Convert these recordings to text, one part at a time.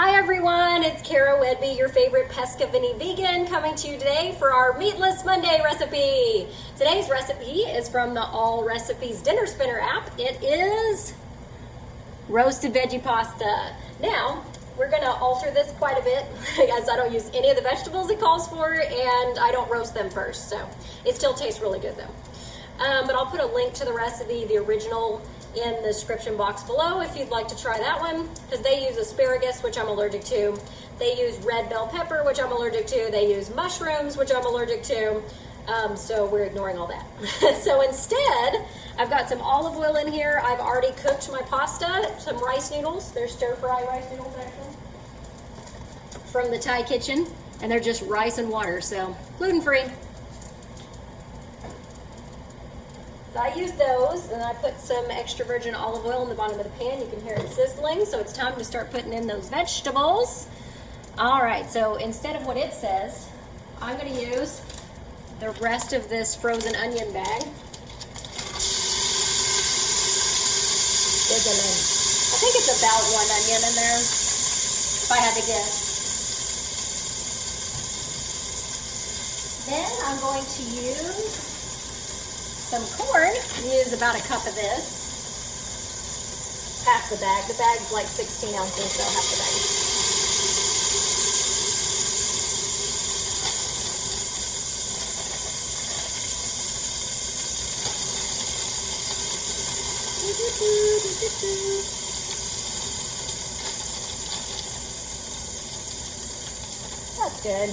Hi everyone, it's Cara Whedbee, your favorite pescavini vegan, coming to you today for our Meatless Monday recipe. Today's recipe is from the All Recipes Dinner Spinner app. It is roasted veggie pasta. Now, we're gonna alter this quite a bit as I don't use any of the vegetables it calls for and I don't roast them first, so it still tastes really good though. But I'll put a link to the recipe, the original, in the description box below if you'd like to try that one, because they use asparagus, which I'm allergic to. They use red bell pepper, which I'm allergic to. They use mushrooms, which I'm allergic to. So we're ignoring all that. So instead, I've got some olive oil in here. I've already cooked my pasta, some rice noodles. They're stir-fry rice noodles, actually, from the Thai kitchen, and they're just rice and water, so gluten-free. So I used those, and I put some extra virgin olive oil in the bottom of the pan. You can hear it sizzling, so it's time to start putting in those vegetables. All right, so instead of what it says, I'm going to use the rest of this frozen onion bag. I think it's about one onion in there, if I had to guess. Then I'm going to use some corn. Use about a cup of this. Half the bag. The bag's like 16 ounces, so half the bag. That's good.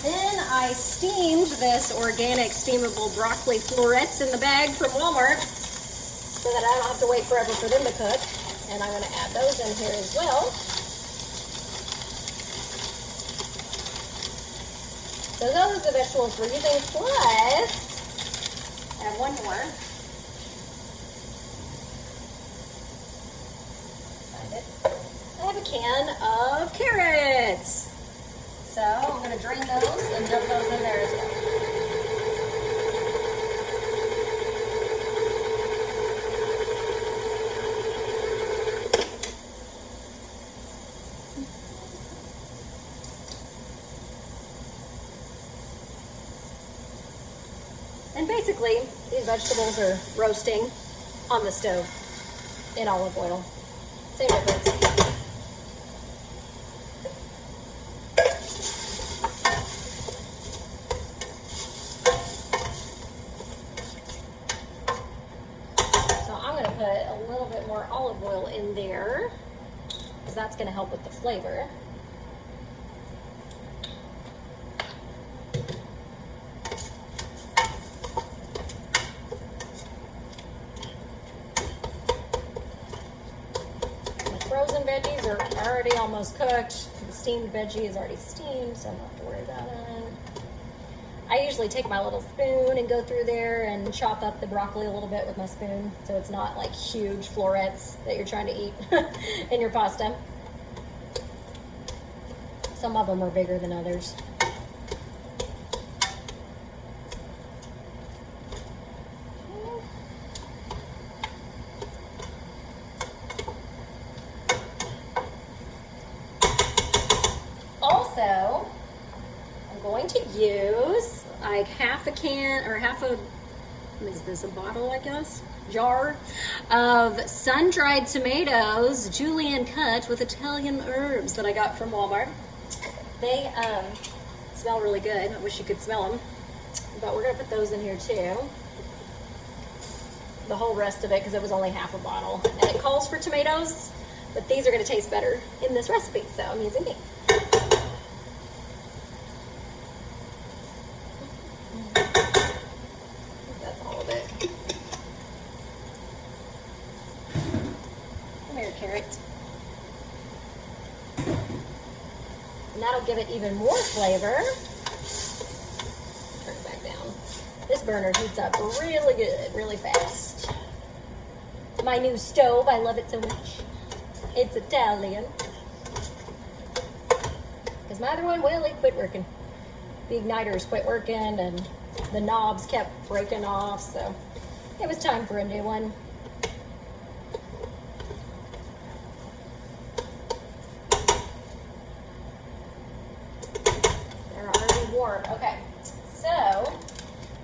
Then I steamed this organic steamable broccoli florets in the bag from Walmart so that I don't have to wait forever for them to cook. And I'm going to add those in here as well. So those are the vegetables we're using, plus I have one more. Find it. I have a can of carrots. So I'm going to drain those and dump those in there as well. And basically, these vegetables are roasting on the stove in olive oil. Same difference. Put a little bit more olive oil in there because that's going to help with the flavor. The frozen veggies are already almost cooked. The steamed veggie is already steamed, so I'm not have to worry about it. I usually take my little spoon and go through there and chop up the broccoli a little bit with my spoon so it's not like huge florets that you're trying to eat in your pasta. Some of them are bigger than others. Also, I'm going to use like half a can, or is this a bottle, I guess? Jar of sun-dried tomatoes, julienne cut with Italian herbs that I got from Walmart. They smell really good. I wish you could smell them. But we're going to put those in here too. The whole rest of it, because it was only half a bottle. And it calls for tomatoes, but these are going to taste better in this recipe, so I'm using these. Carrot. And that'll give it even more flavor. Turn it back down. This burner heats up really good, really fast. My new stove, I love it so much. It's Italian. Because my other one, well, it quit working. The igniters quit working and the knobs kept breaking off, so it was time for a new one. warm. Okay, so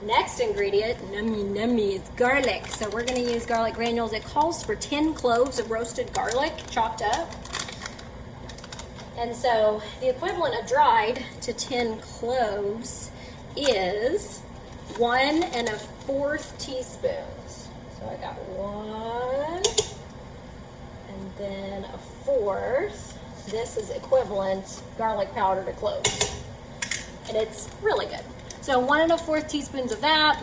next ingredient, nummy, is garlic. So we're gonna use garlic granules. It calls for 10 cloves of roasted garlic, chopped up. And so the equivalent of dried to 10 cloves is 1 1/4 teaspoons. So I got 1 and then 1/4. This is equivalent garlic powder to cloves. And it's really good. So 1 1/4 teaspoons of that.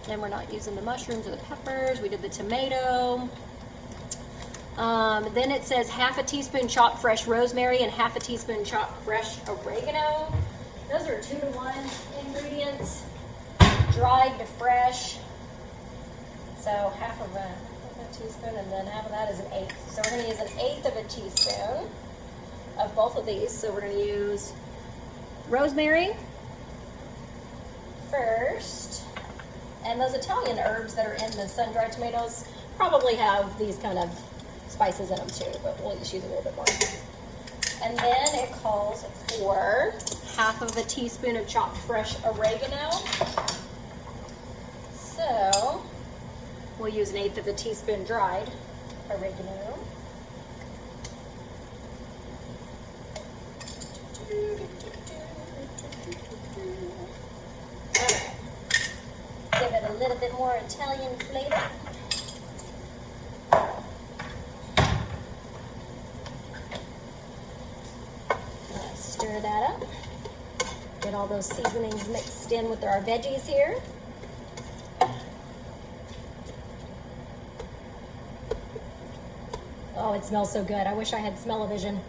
Then we're not using the mushrooms or the peppers. We did the tomato. Then it says 1/2 teaspoon chopped fresh rosemary and 1/2 teaspoon chopped fresh oregano. Those are 2 to 1 ingredients, dried to fresh. So 1/2 of a teaspoon, and then 1/2 of that is 1/8. So we're going to use 1/8 of a teaspoon of both of these. So we're going to use rosemary first, and those Italian herbs that are in the sun-dried tomatoes probably have these kind of spices in them too, but we'll just use a little bit more. And then it calls for 1/2 of a teaspoon of chopped fresh oregano. So we'll use 1/8 of a teaspoon dried oregano. Alright. Give it a little bit more Italian flavor. Stir that up. Get all those seasonings mixed in with our veggies here. Oh, it smells so good. I wish I had smell-o-vision.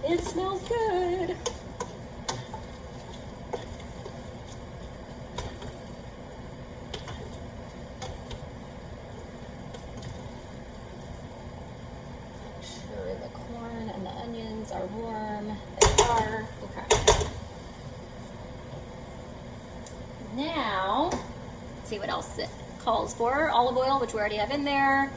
It smells good. Make sure the corn and the onions are warm. They are. Okay. Now, let's see what else it calls for. Olive oil, which we already have in there.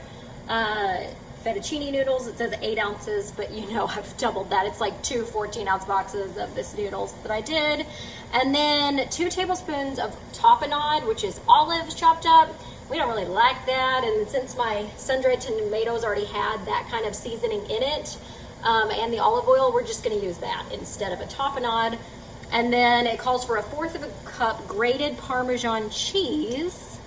Fettuccine noodles, it says 8 ounces, but you know I've doubled that. It's like 2 14-ounce boxes of this noodles that I did. And then 2 tablespoons of tapenade, which is olives chopped up. We don't really like that, and since my sun-dried tomatoes already had that kind of seasoning in it, and the olive oil, we're just going to use that instead of a tapenade. And then it calls for 1/4 of a cup grated Parmesan cheese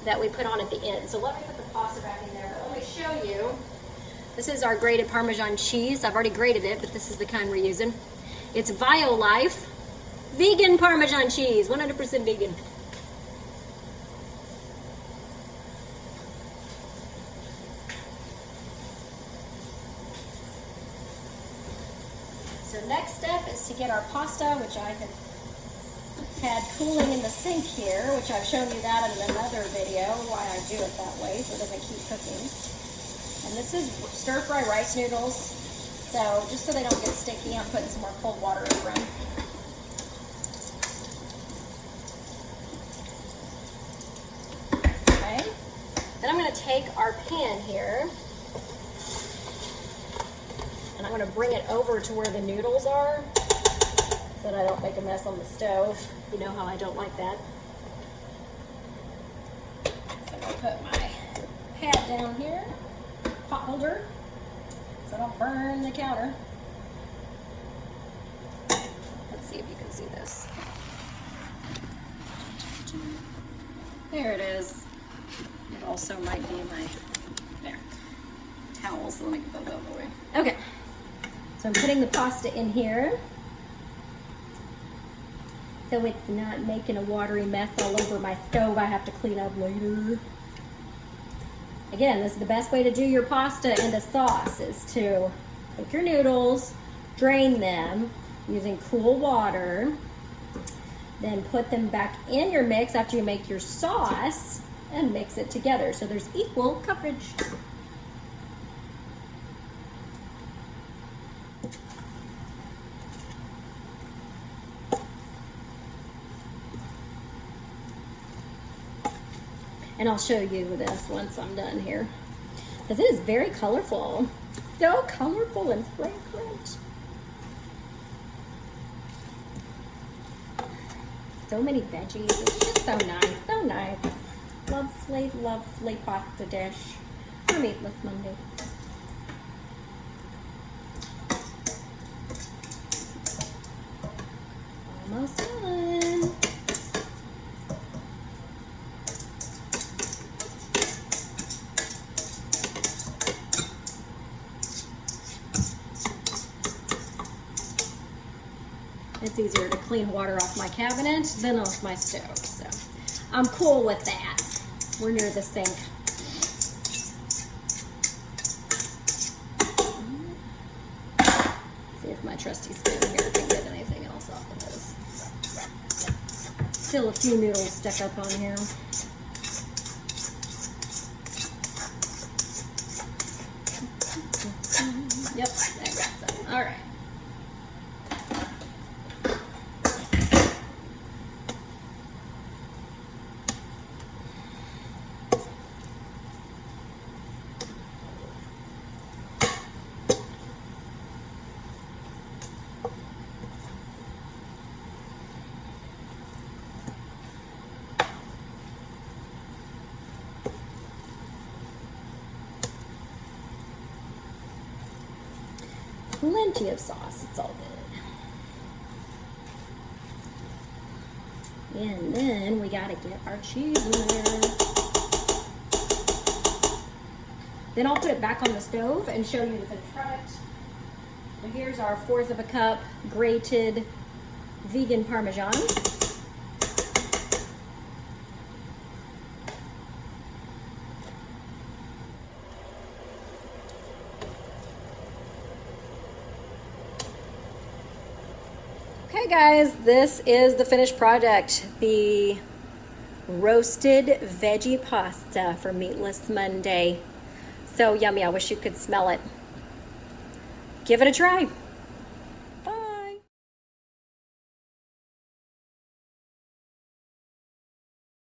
that we put on at the end. So let me put the pasta back in there. Let me show you. This is our grated Parmesan cheese. I've already grated it, but this is the kind we're using. It's Violife vegan Parmesan cheese, 100% vegan. So next step is to get our pasta, which I have had cooling in the sink here, which I've shown you that in another video, why I do it that way so it doesn't keep cooking. And this is stir-fry rice noodles, so just so they don't get sticky, I'm putting some more cold water over them. Okay, then I'm going to take our pan here, and I'm going to bring it over to where the noodles are, so that I don't make a mess on the stove. You know how I don't like that. So I'm going to put my pad down here, pot holder, so I don't burn the counter. Let's see if you can see this. There it is. It also might be my, there, towels, so let me get those out of the way. Okay, so I'm putting the pasta in here, so it's not making a watery mess all over my stove I have to clean up later. Again, this is the best way to do your pasta and a sauce, is to take your noodles, drain them using cool water, then put them back in your mix after you make your sauce and mix it together so there's equal coverage. And I'll show you this once I'm done here, because it is very colorful. So colorful and fragrant. So many veggies. It's just so nice, so nice. Lovely pasta dish for Meatless Monday. Almost done. It's easier to clean water off my cabinet than off my stove, so I'm cool with that. We're near the sink. See if my trusty spoon here can get anything else off of this. Still a few noodles stuck up on here. Yep, I got some. All right. Plenty of sauce, it's all good. And then we gotta get our cheese in there. Then I'll put it back on the stove and show you the finished product. So here's our 1/4 of a cup grated vegan Parmesan. Okay guys, this is the finished product, the roasted veggie pasta for Meatless Monday. So yummy, I wish you could smell it. Give it a try.